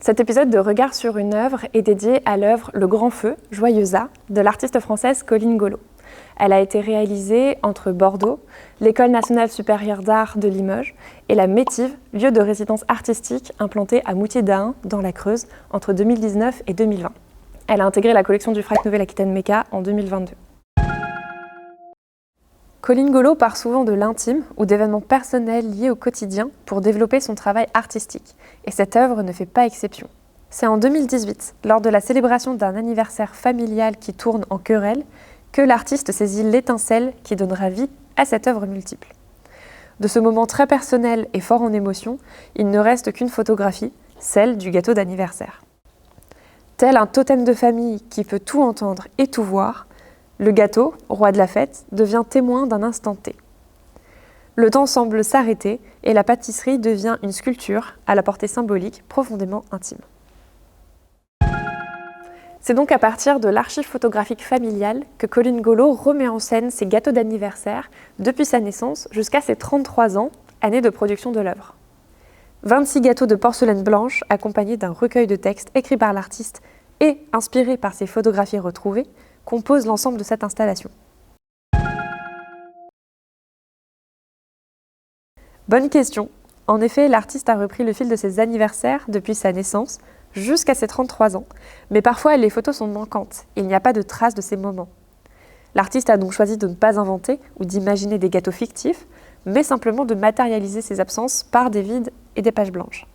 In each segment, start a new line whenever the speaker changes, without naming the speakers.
Cet épisode de Regard sur une œuvre est dédié à l'œuvre Le Grand Feu, Joyeusa, de l'artiste française Colline Golo. Elle a été réalisée entre Bordeaux, l'École nationale supérieure d'art de Limoges et la Métive, lieu de résidence artistique implanté à Moutier-d'Ahun, dans la Creuse, entre 2019 et 2020. Elle a intégré la collection du FRAC Nouvelle-Aquitaine MECA en 2022. Colline Golo part souvent de l'intime ou d'événements personnels liés au quotidien pour développer son travail artistique, et cette œuvre ne fait pas exception. C'est en 2018, lors de la célébration d'un anniversaire familial qui tourne en querelle, que l'artiste saisit l'étincelle qui donnera vie à cette œuvre multiple. De ce moment très personnel et fort en émotion, il ne reste qu'une photographie, celle du gâteau d'anniversaire. Tel un totem de famille qui peut tout entendre et tout voir, le gâteau, roi de la fête, devient témoin d'un instant T. Le temps semble s'arrêter et la pâtisserie devient une sculpture à la portée symbolique profondément intime. C'est donc à partir de l'archive photographique familiale que Colline Golo remet en scène ses gâteaux d'anniversaire depuis sa naissance jusqu'à ses 33 ans, année de production de l'œuvre. 26 gâteaux de porcelaine blanche accompagnés d'un recueil de textes écrits par l'artiste et inspirés par ses photographies retrouvées composent l'ensemble de cette installation. Bonne question. En effet, l'artiste a repris le fil de ses anniversaires depuis sa naissance jusqu'à ses 33 ans, mais parfois les photos sont manquantes, il n'y a pas de traces de ces moments. L'artiste a donc choisi de ne pas inventer ou d'imaginer des gâteaux fictifs, mais simplement de matérialiser ses absences par des vides et des pages blanches.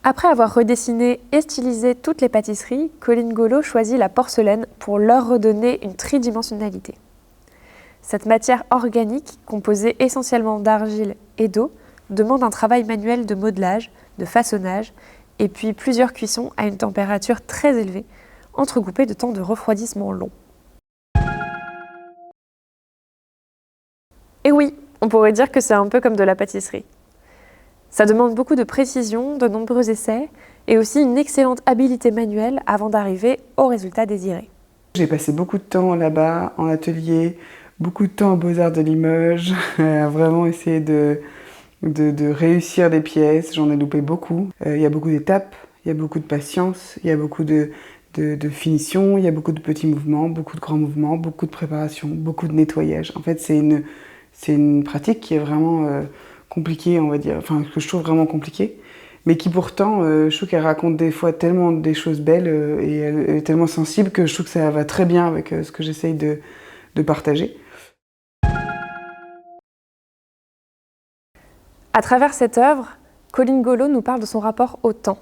Après avoir redessiné et stylisé toutes les pâtisseries, Colline Golo choisit la porcelaine pour leur redonner une tridimensionnalité. Cette matière organique, composée essentiellement d'argile et d'eau, demande un travail manuel de modelage, de façonnage, et puis plusieurs cuissons à une température très élevée, entrecoupées de temps de refroidissement long. Et oui, on pourrait dire que c'est un peu comme de la pâtisserie. Ça demande beaucoup de précision, de nombreux essais et aussi une excellente habileté manuelle avant d'arriver au résultat désiré.
J'ai passé beaucoup de temps là-bas, en atelier, beaucoup de temps aux Beaux-Arts de Limoges, à vraiment essayer de réussir des pièces. J'en ai loupé beaucoup. Il y a beaucoup d'étapes, il y a beaucoup de patience, il y a beaucoup de finition, il y a beaucoup de petits mouvements, beaucoup de grands mouvements, beaucoup de préparation, beaucoup de nettoyage. En fait, c'est une pratique qui est vraiment compliquée, on va dire, enfin que je trouve vraiment compliquée, mais qui pourtant, je trouve qu'elle raconte des fois tellement des choses belles et elle est tellement sensible que je trouve que ça va très bien avec ce que j'essaye de partager.
À travers cette œuvre, Colline Golo nous parle de son rapport au temps,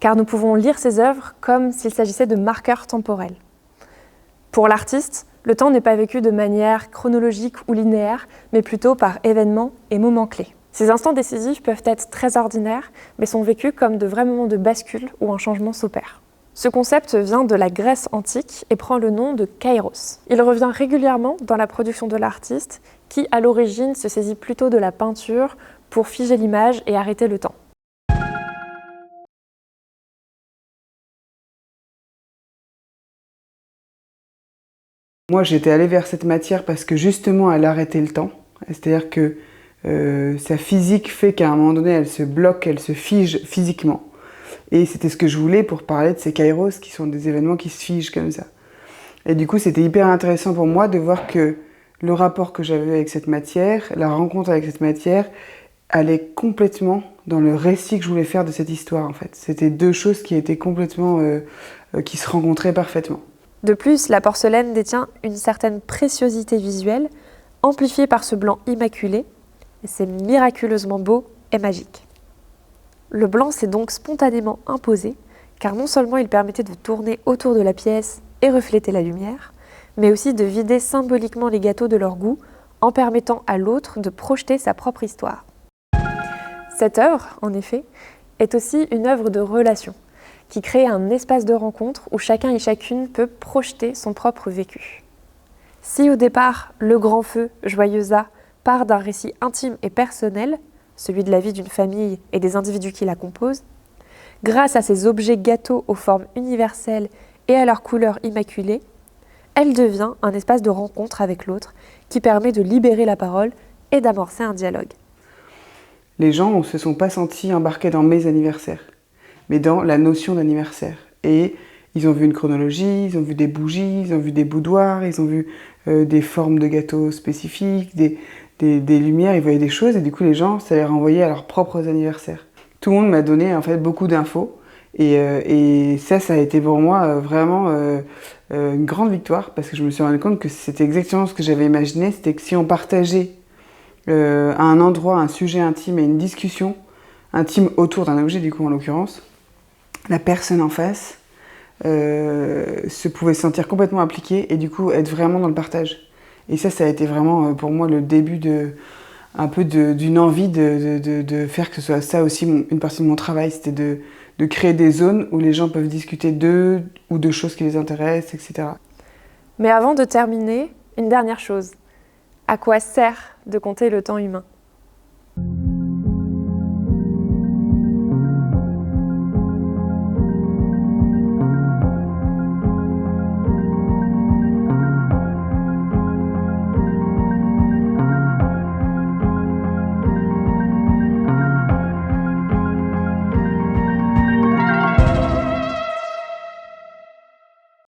car nous pouvons lire ses œuvres comme s'il s'agissait de marqueurs temporels. Pour l'artiste, le temps n'est pas vécu de manière chronologique ou linéaire, mais plutôt par événements et moments clés. Ces instants décisifs peuvent être très ordinaires, mais sont vécus comme de vrais moments de bascule où un changement s'opère. Ce concept vient de la Grèce antique et prend le nom de kairos. Il revient régulièrement dans la production de l'artiste, qui à l'origine se saisit plutôt de la peinture pour figer l'image et arrêter le temps.
Moi, j'étais allée vers cette matière parce que justement, elle arrêtait le temps. C'est-à-dire que sa physique fait qu'à un moment donné, elle se bloque, elle se fige physiquement. Et c'était ce que je voulais pour parler de ces kairos, qui sont des événements qui se figent comme ça. Et du coup, c'était hyper intéressant pour moi de voir que le rapport que j'avais avec cette matière, la rencontre avec cette matière, allait complètement dans le récit que je voulais faire de cette histoire, en fait. C'était deux choses qui étaient complètement... qui se rencontraient parfaitement.
De plus, la porcelaine détient une certaine préciosité visuelle, amplifiée par ce blanc immaculé, et c'est miraculeusement beau et magique. Le blanc s'est donc spontanément imposé, car non seulement il permettait de tourner autour de la pièce et refléter la lumière, mais aussi de vider symboliquement les gâteaux de leur goût, en permettant à l'autre de projeter sa propre histoire. Cette œuvre, en effet, est aussi une œuvre de relation, qui crée un espace de rencontre où chacun et chacune peut projeter son propre vécu. Si au départ, Le Grand Feu, Joyeusa, part d'un récit intime et personnel, celui de la vie d'une famille et des individus qui la composent, grâce à ces objets gâteaux aux formes universelles et à leurs couleurs immaculées, elle devient un espace de rencontre avec l'autre qui permet de libérer la parole et d'amorcer un dialogue.
Les gens ne se sont pas sentis embarqués dans mes anniversaires. mais dans la notion d'anniversaire. Et ils ont vu une chronologie, ils ont vu des bougies, ils ont vu des boudoirs, ils ont vu des formes de gâteaux spécifiques, des lumières, ils voyaient des choses, et du coup les gens, ça les renvoyait à leurs propres anniversaires. Tout le monde m'a donné en fait beaucoup d'infos, et ça a été pour moi vraiment une grande victoire, parce que je me suis rendu compte que c'était exactement ce que j'avais imaginé, c'était que si on partageait à un endroit, un sujet intime et une discussion intime autour d'un objet, du coup en l'occurrence, la personne en face se pouvait se sentir complètement impliquée et du coup être vraiment dans le partage. Et ça a été vraiment pour moi le début d'une envie de faire que ce soit ça aussi une partie de mon travail, c'était de créer des zones où les gens peuvent discuter d'eux ou de choses qui les intéressent, etc.
Mais avant de terminer, une dernière chose. À quoi sert de compter le temps humain ?